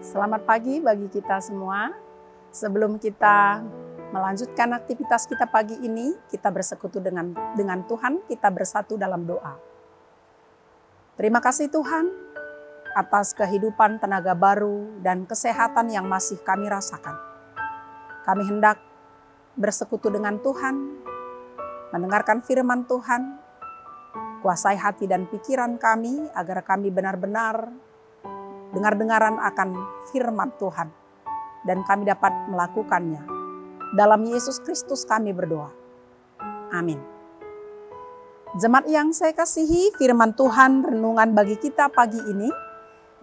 Selamat pagi bagi kita semua. Sebelum kita melanjutkan aktivitas kita pagi ini, kita bersekutu dengan Tuhan, kita bersatu dalam doa. Terima kasih Tuhan atas kehidupan, tenaga baru, dan kesehatan yang masih kami rasakan. Kami hendak bersekutu dengan Tuhan, mendengarkan firman Tuhan, kuasai hati dan pikiran kami agar kami benar-benar dengar-dengaran akan firman Tuhan dan kami dapat melakukannya. Dalam Yesus Kristus kami berdoa. Amin. Jemaat yang saya kasihi, firman Tuhan renungan bagi kita pagi ini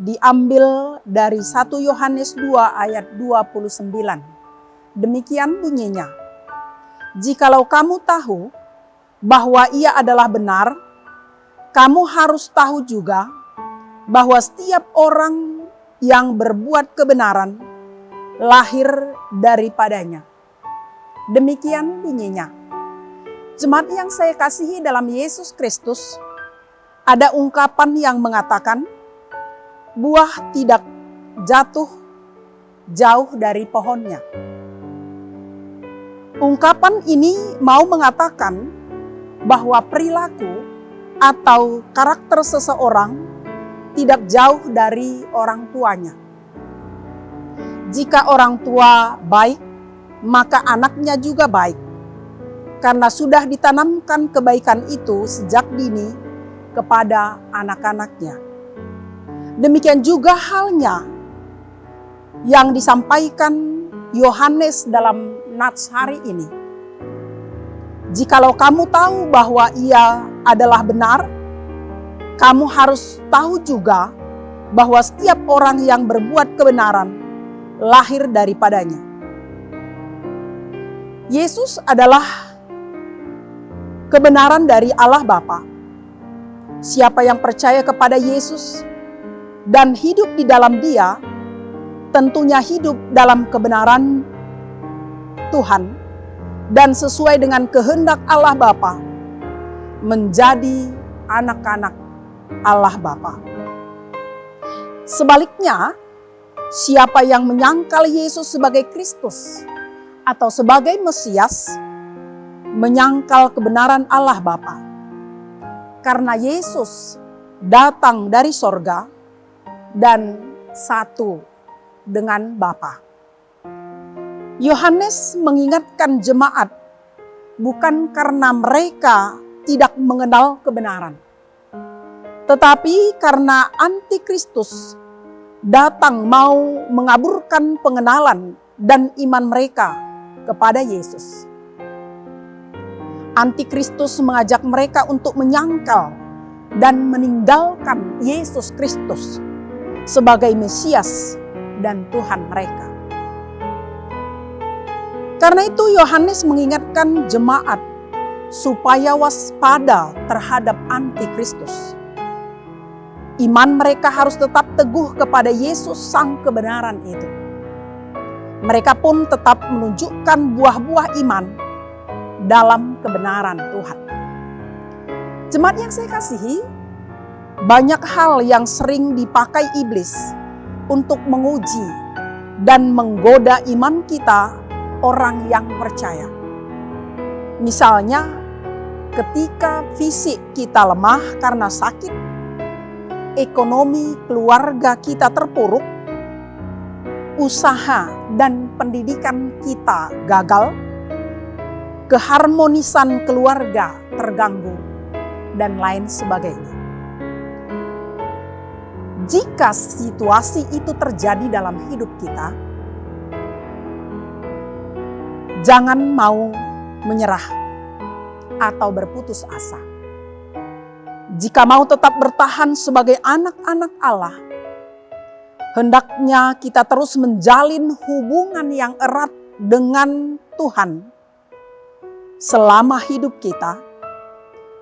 diambil dari 1 Yohanes 2 ayat 29. Demikian bunyinya. Jikalau kamu tahu bahwa ia adalah benar, kamu harus tahu juga bahwa setiap orang yang berbuat kebenaran lahir daripadanya. Demikian bunyinya. Jemaat yang saya kasihi dalam Yesus Kristus, ada ungkapan yang mengatakan, buah tidak jatuh jauh dari pohonnya. Ungkapan ini mau mengatakan bahwa perilaku atau karakter seseorang tidak jauh dari orang tuanya. Jika orang tua baik, maka anaknya juga baik. Karena sudah ditanamkan kebaikan itu sejak dini kepada anak-anaknya. Demikian juga halnya yang disampaikan Yohanes dalam nats hari ini. Jikalau kamu tahu bahwa ia adalah benar, kamu harus tahu juga bahwa setiap orang yang berbuat kebenaran lahir daripadanya. Yesus adalah kebenaran dari Allah Bapa. Siapa yang percaya kepada Yesus dan hidup di dalam Dia, tentunya hidup dalam kebenaran Tuhan dan sesuai dengan kehendak Allah Bapa, menjadi anak-anak Allah Bapa. Sebaliknya, siapa yang menyangkal Yesus sebagai Kristus atau sebagai Mesias, menyangkal kebenaran Allah Bapa. Karena Yesus datang dari sorga dan satu dengan Bapa. Yohanes mengingatkan jemaat bukan karena mereka tidak mengenal kebenaran, tetapi karena antikristus datang mau mengaburkan pengenalan dan iman mereka kepada Yesus. Antikristus mengajak mereka untuk menyangkal dan meninggalkan Yesus Kristus sebagai Mesias dan Tuhan mereka. Karena itu Yohanes mengingatkan jemaat supaya waspada terhadap antikristus. Iman mereka harus tetap teguh kepada Yesus sang kebenaran itu. Mereka pun tetap menunjukkan buah-buah iman dalam kebenaran Tuhan. Jemaat yang saya kasihi, banyak hal yang sering dipakai iblis untuk menguji dan menggoda iman kita orang yang percaya. Misalnya, ketika fisik kita lemah karena sakit, ekonomi keluarga kita terpuruk, usaha dan pendidikan kita gagal, keharmonisan keluarga terganggu, dan lain sebagainya. Jika situasi itu terjadi dalam hidup kita, jangan mau menyerah atau berputus asa. Jika mau tetap bertahan sebagai anak-anak Allah, hendaknya kita terus menjalin hubungan yang erat dengan Tuhan selama hidup kita,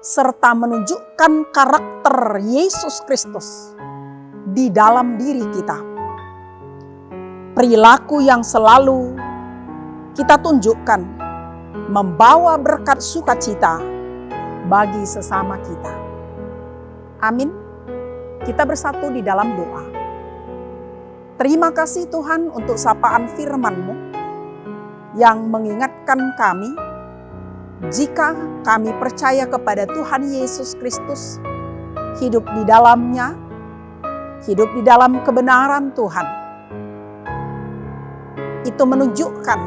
serta menunjukkan karakter Yesus Kristus di dalam diri kita. Perilaku yang selalu kita tunjukkan membawa berkat sukacita bagi sesama kita. Amin. Kita bersatu di dalam doa. Terima kasih Tuhan untuk sapaan firman-Mu yang mengingatkan kami, jika kami percaya kepada Tuhan Yesus Kristus, hidup di dalamnya, hidup di dalam kebenaran Tuhan. Itu menunjukkan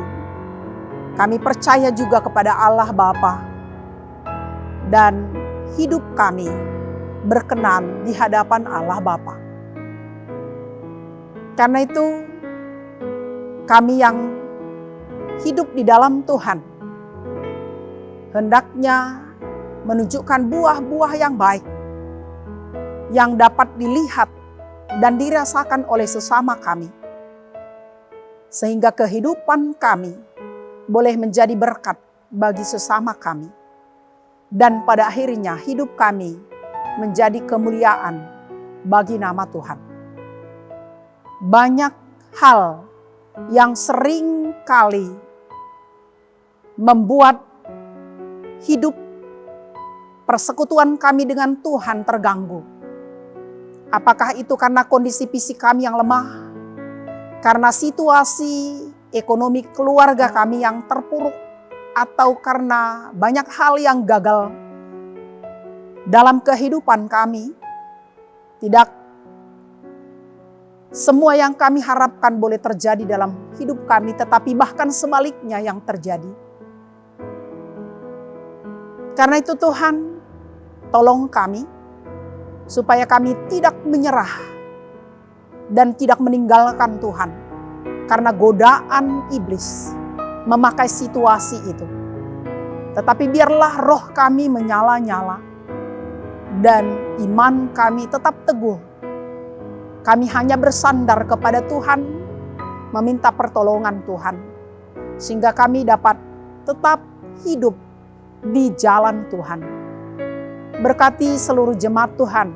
kami percaya juga kepada Allah Bapa, dan hidup kami berkenan di hadapan Allah Bapa. Karena itu, kami yang hidup di dalam Tuhan hendaknya menunjukkan buah-buah yang baik yang dapat dilihat dan dirasakan oleh sesama kami, sehingga kehidupan kami boleh menjadi berkat bagi sesama kami, dan pada akhirnya hidup kami menjadi kemuliaan bagi nama Tuhan. Banyak hal yang sering kali membuat hidup persekutuan kami dengan Tuhan terganggu. Apakah itu karena kondisi fisik kami yang lemah, karena situasi ekonomi keluarga kami yang terpuruk, atau karena banyak hal yang gagal dalam kehidupan kami? Tidak semua yang kami harapkan boleh terjadi dalam hidup kami, tetapi bahkan sebaliknya yang terjadi. Karena itu Tuhan, tolong kami supaya kami tidak menyerah dan tidak meninggalkan Tuhan karena godaan iblis memakai situasi itu. Tetapi biarlah roh kami menyala-nyala dan iman kami tetap teguh. Kami hanya bersandar kepada Tuhan, meminta pertolongan Tuhan, sehingga kami dapat tetap hidup di jalan Tuhan. Berkati seluruh jemaat Tuhan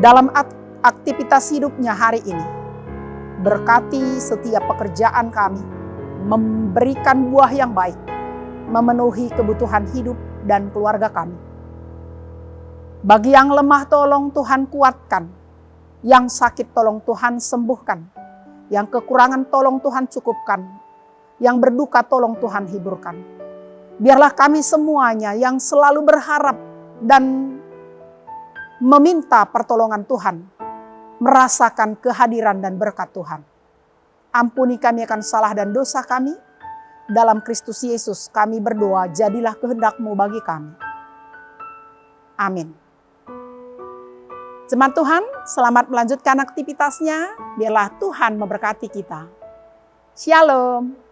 dalam aktivitas hidupnya hari ini. Berkati setiap pekerjaan kami, memberikan buah yang baik, memenuhi kebutuhan hidup dan keluarga kami. Bagi yang lemah tolong Tuhan kuatkan, yang sakit tolong Tuhan sembuhkan, yang kekurangan tolong Tuhan cukupkan, yang berduka tolong Tuhan hiburkan. Biarlah kami semuanya yang selalu berharap dan meminta pertolongan Tuhan, merasakan kehadiran dan berkat Tuhan. Ampuni kami akan salah dan dosa kami. Dalam Kristus Yesus kami berdoa, jadilah kehendak-Mu bagi kami. Amin. Jemaat Tuhan, selamat melanjutkan aktivitasnya. Biarlah Tuhan memberkati kita. Shalom.